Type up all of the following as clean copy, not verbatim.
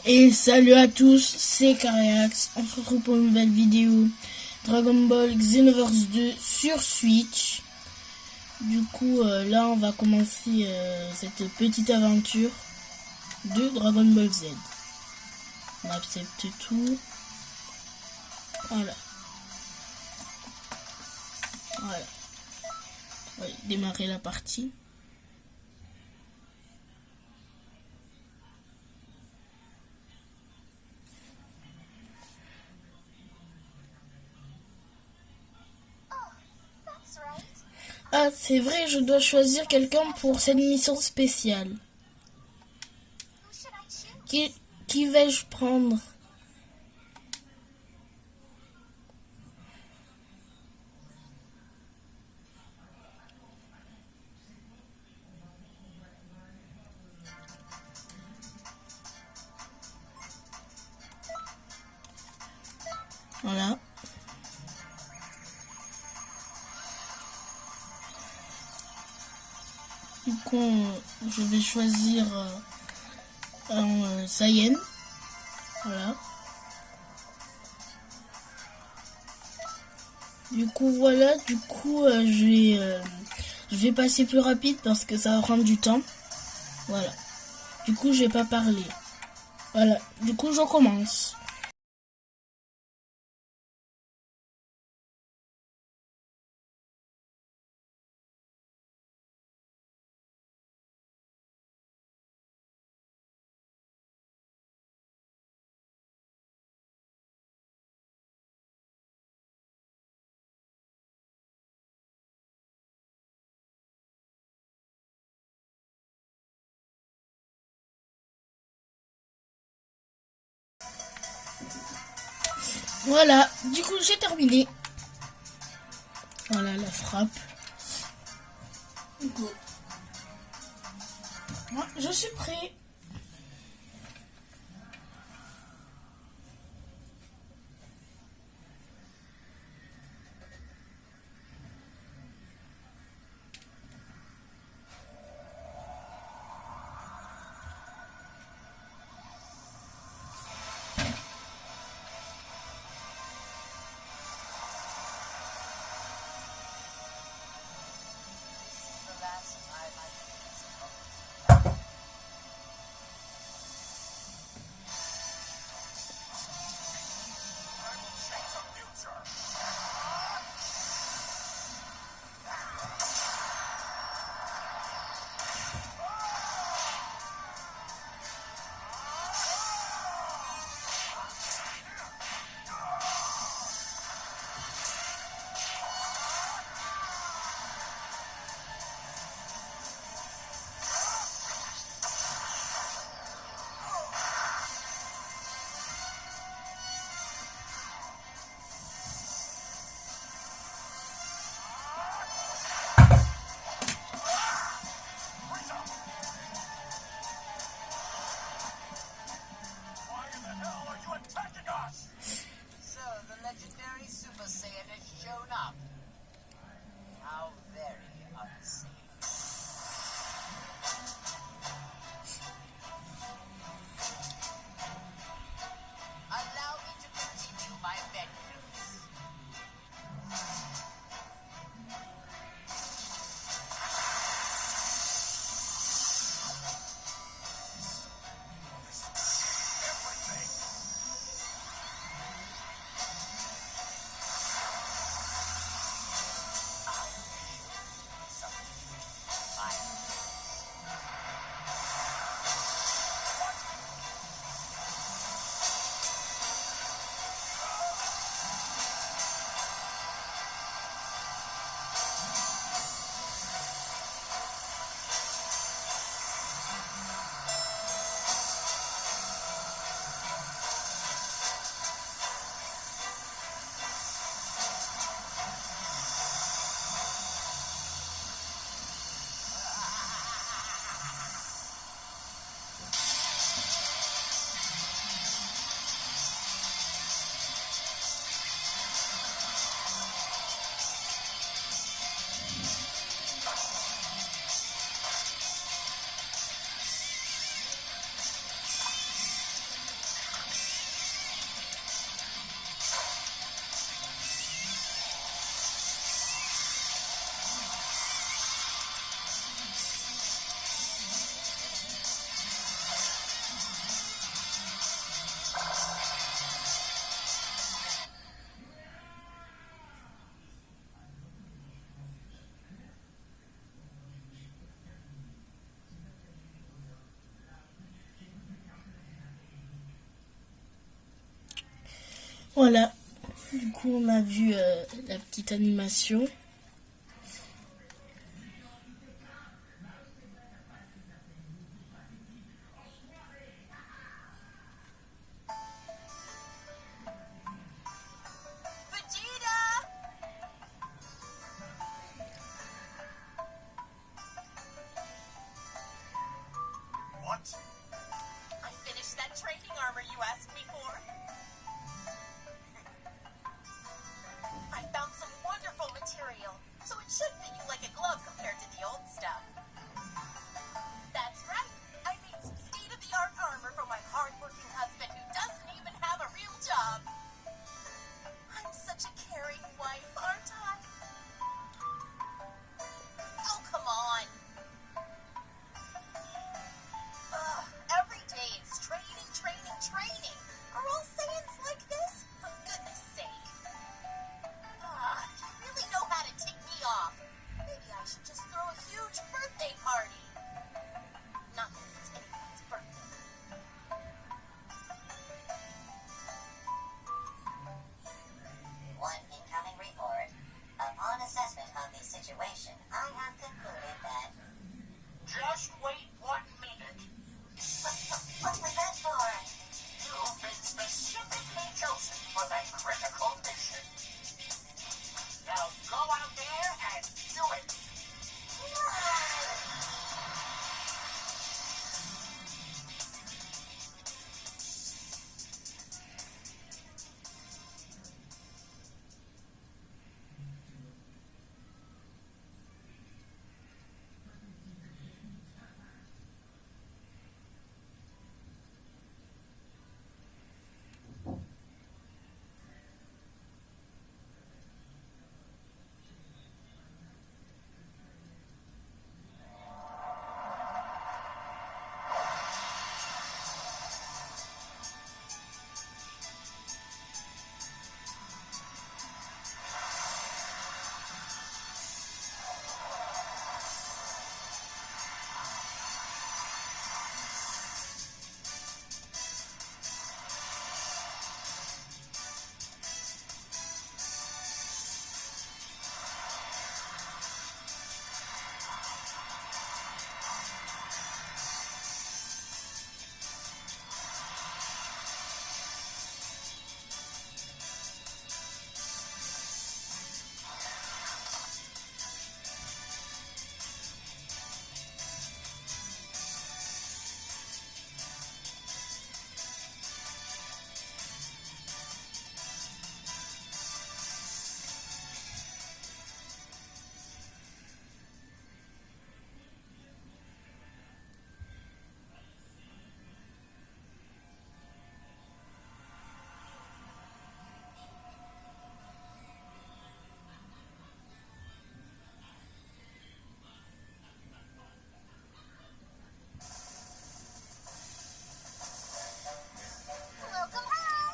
Et salut à tous, c'est Cariax. On se retrouve pour une nouvelle vidéo Dragon Ball Xenoverse 2 sur Switch. Du coup, là, on va commencer cette petite aventure de Dragon Ball Z. On accepte tout. Voilà. Voilà. On va démarrer la partie. Ah, c'est vrai, je dois choisir quelqu'un pour cette mission spéciale. Qui vais-je prendre? Voilà. Du coup, je vais choisir un Saiyan. Voilà. Du coup, voilà. Du coup, je vais passer plus rapide parce que ça va prendre du temps. Voilà. Du coup, je vais pas parler. Voilà. Du coup, je commence. Voilà. Du coup, j'ai terminé. Voilà la frappe. Du coup, moi, je suis prêt. Voilà, du coup on a vu la petite animation. I finished that training armor you asked me for. I found some wonderful material, so it should fit you like a glove compared to the old stuff. That's right. I made some state-of-the-art armor for my hard-working husband who doesn't even have a real job. I'm such a caring wife, aren't I? Oh, come on. Every day it's training, training, training. Are all Saiyans like this? For goodness sake. You really know how to tick me off. Maybe I should just throw a huge birthday party. Not that it's anyone's birthday. One incoming report. Upon assessment of the situation, I have concluded that... Just wait 1 minute. What was that for? You've been specifically chosen for that critical mission. Now go out there and do it.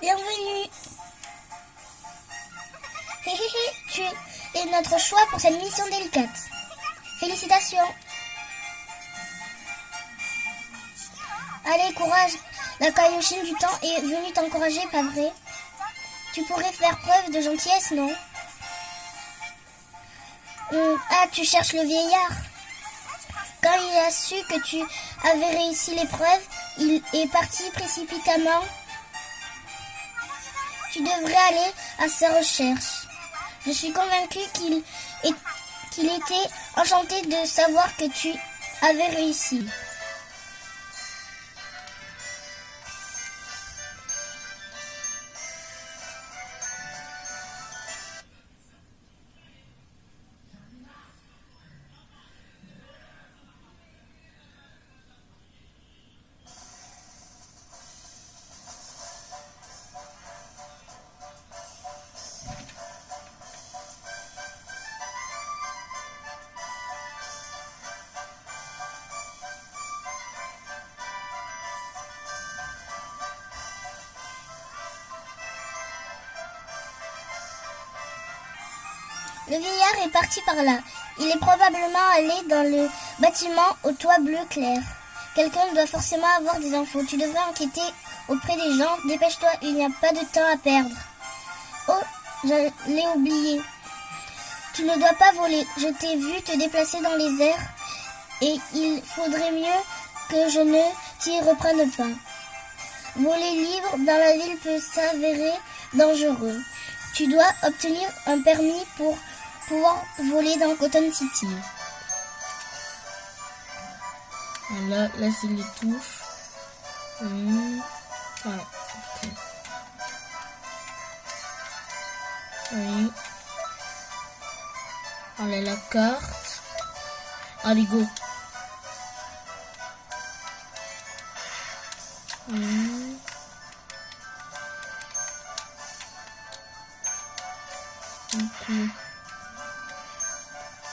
Bienvenue. Hé hé hé, tu es notre choix pour cette mission délicate. Félicitations. Allez, courage. La Kaioshin du temps est venue t'encourager, pas vrai? Tu pourrais faire preuve de gentillesse, non? Ah, tu cherches le vieillard. Quand il a su que tu avais réussi l'épreuve, il est parti précipitamment. Tu devrais aller à sa recherche. Je suis convaincue qu'il était enchanté de savoir que tu avais réussi. Le vieillard est parti par là. Il est probablement allé dans le bâtiment au toit bleu clair. Quelqu'un doit forcément avoir des infos. Tu devrais enquêter auprès des gens. Dépêche-toi, il n'y a pas de temps à perdre. Oh, je l'ai oublié. Tu ne dois pas voler. Je t'ai vu te déplacer dans les airs et il faudrait mieux que je ne t'y reprenne pas. Voler libre dans la ville peut s'avérer dangereux. Tu dois obtenir un permis pour pouvoir voler dans Cotton City. Là c'est les touches. Ah, ok. Oui. Allez, la carte. Allez, go. Du coup,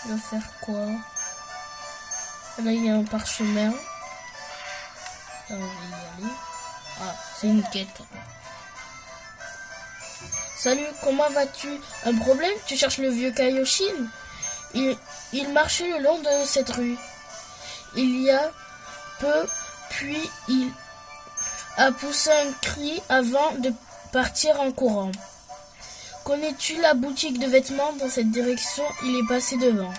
on va faire quoi? Là, il y a un parchemin. Là, on va y aller. Ah, c'est une quête. Salut, comment vas-tu? Un problème? Tu cherches le vieux Kaioshin? Il marchait le long de cette rue. Il y a peu, puis il a poussé un cri avant de partir en courant. Connais-tu la boutique de vêtements dans cette direction? Il est passé devant.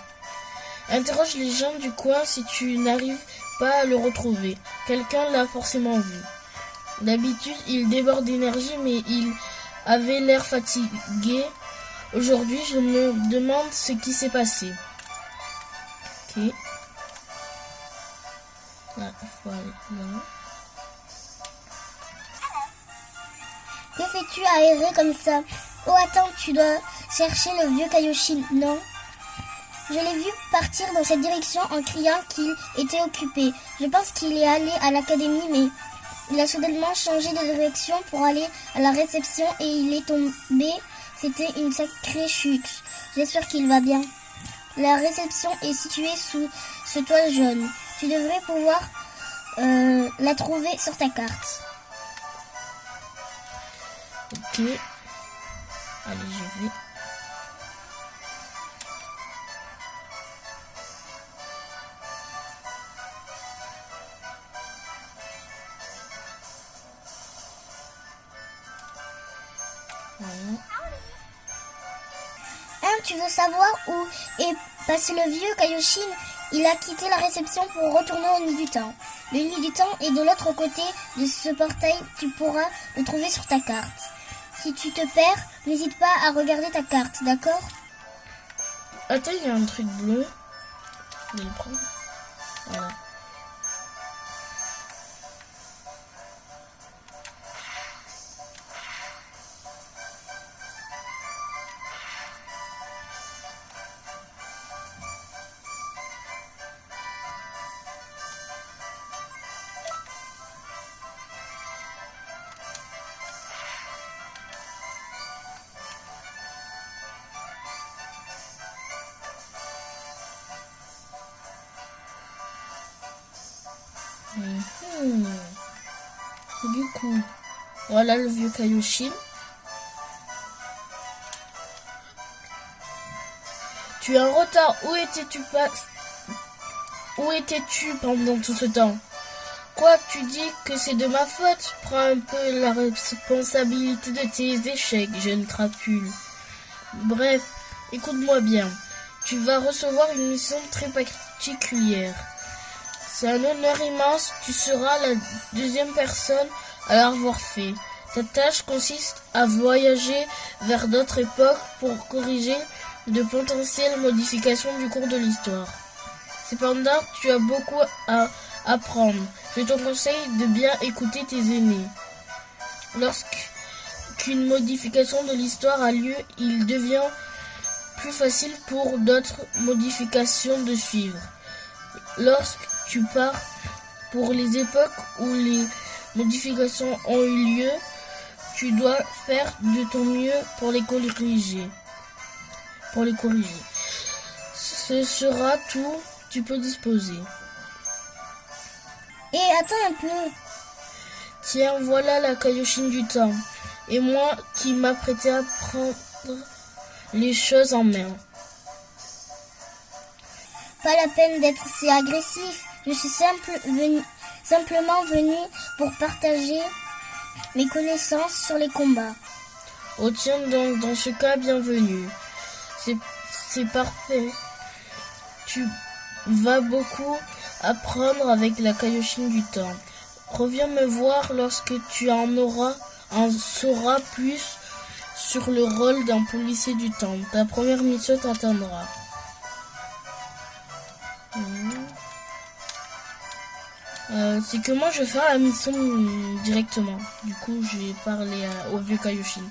Interroge les gens du coin si tu n'arrives pas à le retrouver. Quelqu'un l'a forcément vu. D'habitude, il déborde d'énergie, mais il avait l'air fatigué. Aujourd'hui, je me demande ce qui s'est passé. Ok. Là, il faut aller là. Que fais-tu à errer comme ça? Oh attends, tu dois chercher le vieux Kaioshin, non? Je l'ai vu partir dans cette direction en criant qu'il était occupé. Je pense qu'il est allé à l'académie, mais il a soudainement changé de direction pour aller à la réception et il est tombé. C'était une sacrée chute. J'espère qu'il va bien. La réception est située sous ce toit jaune. Tu devrais pouvoir la trouver sur ta carte. Ok. Allez, je vais. Tu veux savoir où est passé le vieux Kaioshin? Il a quitté la réception pour retourner au nid du temps. Le nid du temps est de l'autre côté de ce portail. Tu pourras le trouver sur ta carte. Si tu te perds, n'hésite pas à regarder ta carte, d'accord? Attends, il y a un truc bleu. Je vais le prendre. Voilà. Du coup, voilà le vieux Kaioshin. Tu es en retard. Où étais-tu pendant tout ce temps? Quoi, tu dis que c'est de ma faute? Prends un peu la responsabilité de tes échecs, jeune crapule. Bref, écoute-moi bien. Tu vas recevoir une mission très particulière. C'est un honneur immense, tu seras la deuxième personne à l'avoir fait. Ta tâche consiste à voyager vers d'autres époques pour corriger de potentielles modifications du cours de l'histoire. Cependant, tu as beaucoup à apprendre. Je te conseille de bien écouter tes aînés. Lorsqu'une modification de l'histoire a lieu, il devient plus facile pour d'autres modifications de suivre. Lorsque tu pars pour les époques où les modifications ont eu lieu, tu dois faire de ton mieux pour les corriger. Ce sera tout, tu peux disposer. Et attends un peu. Tiens, voilà la Kaioshin du temps. Et moi qui m'apprêtais à prendre les choses en main. Pas la peine d'être si agressif. Je suis simplement venu pour partager mes connaissances sur les combats. Oh tiens, donc dans ce cas, bienvenue. C'est parfait. Tu vas beaucoup apprendre avec la Kaioshin du temps. Reviens me voir lorsque tu en sauras plus sur le rôle d'un policier du temps. Ta première mission t'attendra. C'est que moi je vais faire la mission directement. Du coup j'ai parlé au vieux Kaioshin.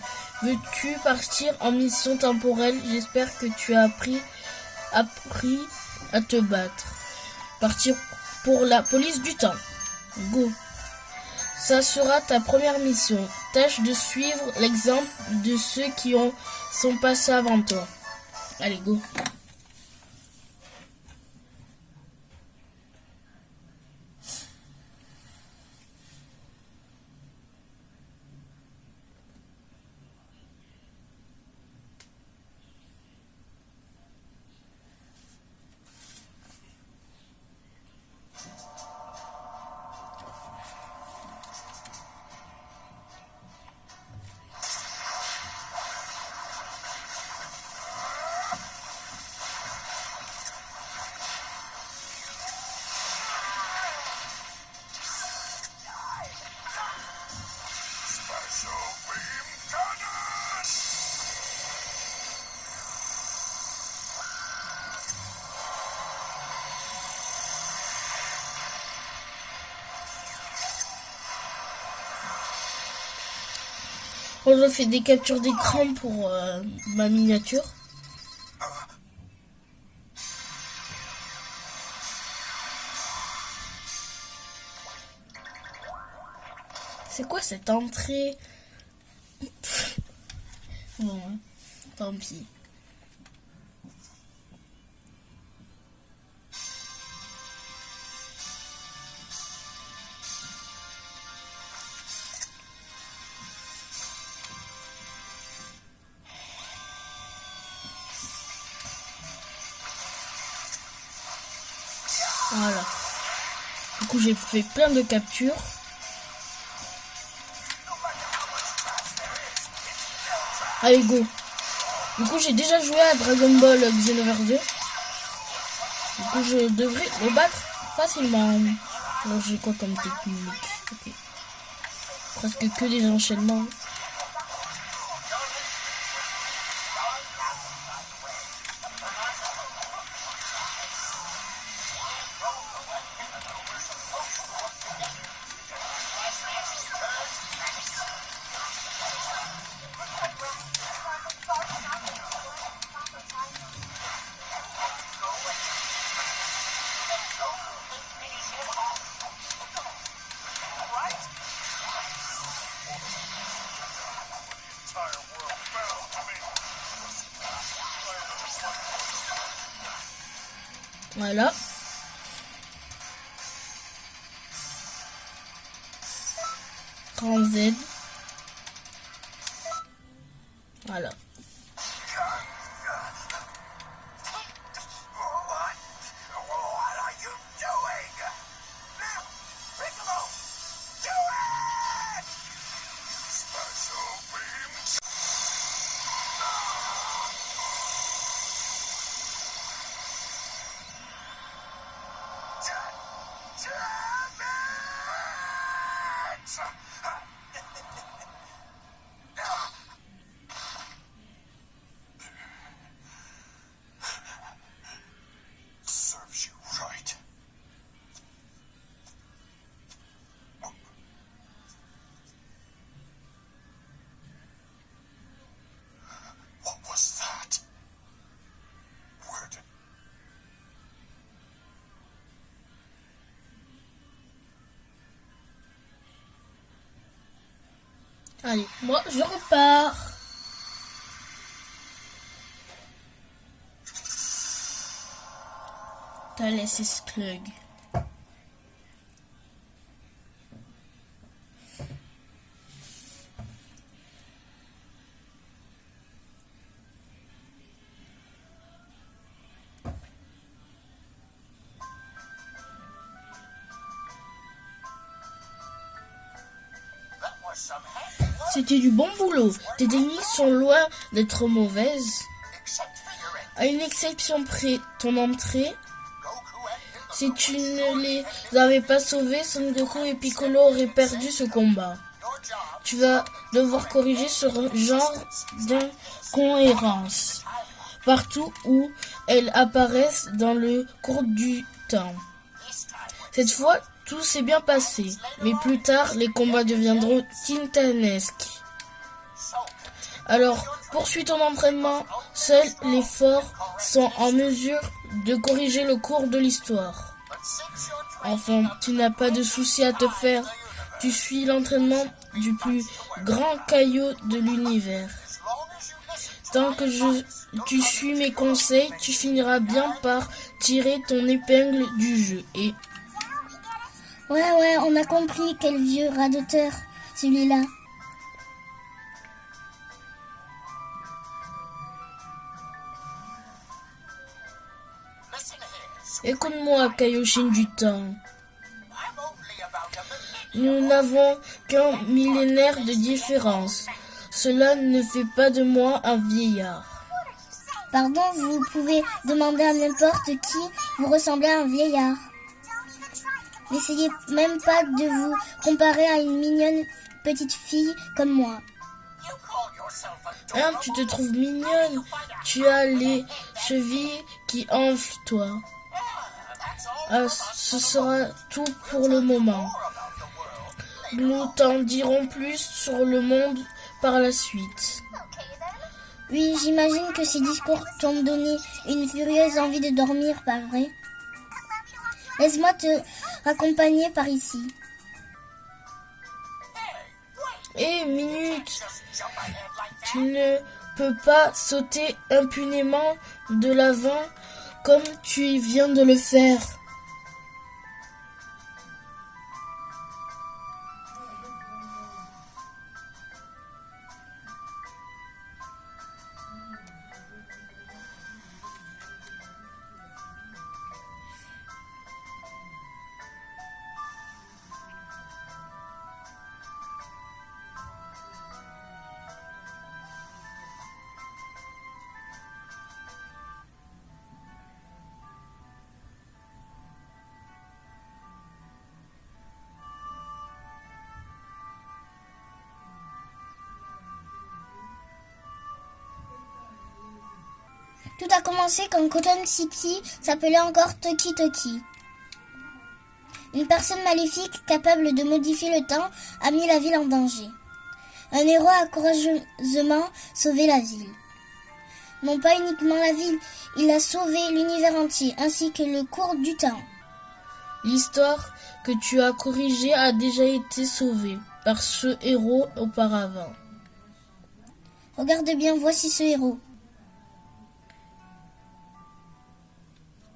Veux-tu partir en mission temporelle? J'espère que tu as appris à te battre. Partir pour la police du temps. Go. Ça sera ta première mission. Tâche de suivre l'exemple de ceux qui sont passés avant toi. Allez, go. Je fais des captures d'écran pour ma miniature. C'est quoi cette entrée? Bon, tant pis. Voilà. Du coup, j'ai fait plein de captures. Allez, go. Du coup, j'ai déjà joué à Dragon Ball Xenoverse 2. Du coup, je devrais le battre facilement. Alors, j'ai quoi comme technique? Okay. Presque que des enchaînements. Voilà. Grand Z. Voilà. What are you doing? Now, Piccolo, do it! Special beam. Serves you right. What was that? Where did... Allez, moi je repars. T'as laissé Sklug. That was some heavy work, C'était du bon boulot. Tes techniques sont loin d'être mauvaises. except for your end. À une exception près, ton entrée. Goku and Piccolo Si tu ne les avais pas sauvés, Son Goku et Piccolo auraient perdu ce combat. your job Tu vas devoir corriger ce genre d'incohérence partout où elles apparaissent dans le cours du temps. this time when Cette fois, tout s'est bien passé, mais plus tard, les combats deviendront titanesques. so Alors, poursuis ton entraînement. Seuls les forts sont en mesure de corriger le cours de l'histoire. but since you're trained Enfin, tu n'as pas de souci à te faire. Tu suis l'entraînement du plus grand caillou de l'univers. as long as you listen to Tant que tu suis mes conseils, tu finiras bien par tirer ton épingle du jeu. Et Ouais, on a compris quel vieux radoteur, celui-là. listen here. écoute-moi, Kaioshin du temps. I'm only about a millennium. Nous n'avons qu'un millénaire de différence. Cela ne fait pas de moi un vieillard. Pardon, vous pouvez demander à n'importe qui, vous ressemblez à un vieillard. N'essayez même pas de vous comparer à une mignonne petite fille comme moi. You call yourself a Hein, tu te trouves mignonne. Tu as les chevilles qui enflent, toi. that's all Ah, ce sera tout pour le moment. about the world. Nous t'en dirons plus sur le monde par la suite. Oui, j'imagine que ces discours t'ont donné une furieuse envie de dormir, pas vrai? Laisse-moi te raccompagner par ici. Hé, minute, Just jump ahead like that. tu ne peux pas sauter impunément de l'avant comme tu viens de le faire. Tout a commencé quand Cotton City s'appelait encore Toki Toki. Une personne maléfique capable de modifier le temps a mis la ville en danger. Un héros a courageusement sauvé la ville. Non pas uniquement la ville, il a sauvé l'univers entier ainsi que le cours du temps. L'histoire que tu as corrigée a déjà été sauvée par ce héros auparavant. Regarde bien, voici ce héros.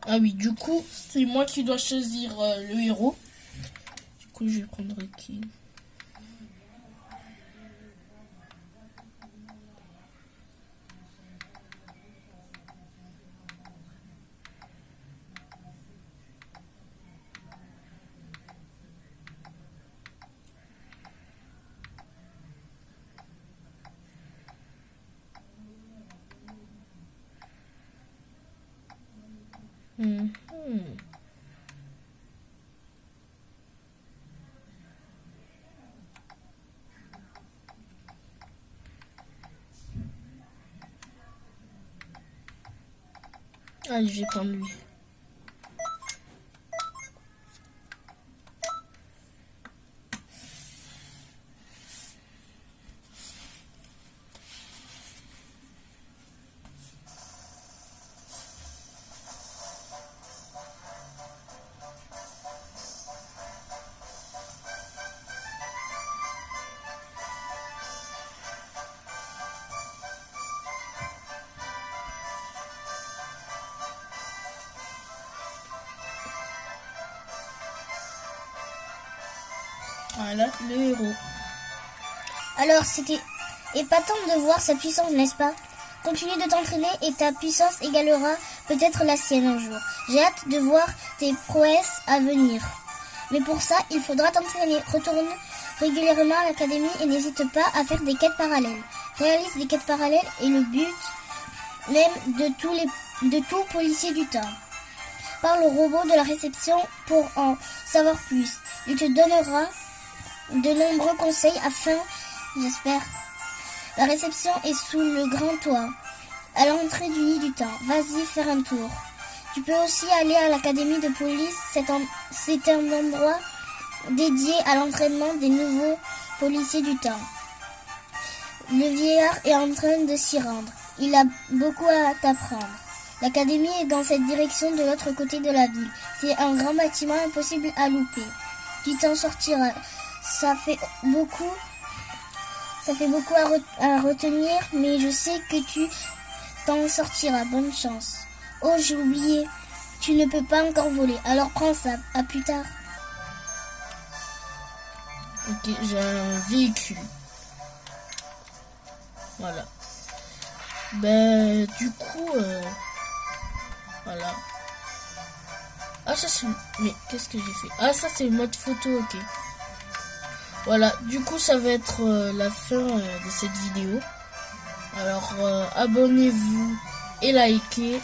Ah oui, du coup, c'est moi qui dois choisir le héros. Du coup, je vais prendre qui? Allez, je vais prendre lui. Voilà, le héros. Alors, c'était épatant de voir sa puissance, n'est-ce pas? Continue de t'entraîner et ta puissance égalera peut-être la sienne un jour. J'ai hâte de voir tes prouesses à venir. Mais pour ça, il faudra t'entraîner. Retourne régulièrement à l'académie et n'hésite pas à faire des quêtes parallèles. Réalise des quêtes parallèles est le but même de tout policier du temps. Parle au robot de la réception pour en savoir plus. Il te donnera de nombreux conseils afin, j'espère. La réception est sous le grand toit, à l'entrée du nid du temps. Vas-y faire un tour. Tu peux aussi aller à l'académie de police, c'est un endroit dédié à l'entraînement des nouveaux policiers du temps. Le vieillard est en train de s'y rendre. Il a beaucoup à t'apprendre. L'académie est dans cette direction de l'autre côté de la ville. C'est un grand bâtiment impossible à louper. Tu t'en sortiras. Ça fait beaucoup à retenir, mais je sais que tu t'en sortiras. Bonne chance. Oh, j'ai oublié. Tu ne peux pas encore voler. Alors prends ça. À plus tard. Ok, j'ai un véhicule. Voilà. Ben, du coup, voilà. Ah, ça c'est... Mais qu'est-ce que j'ai fait? Ah, ça c'est le mode photo, ok. Voilà, du coup, ça va être la fin de cette vidéo. Alors, abonnez-vous et likez.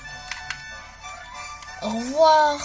Au revoir.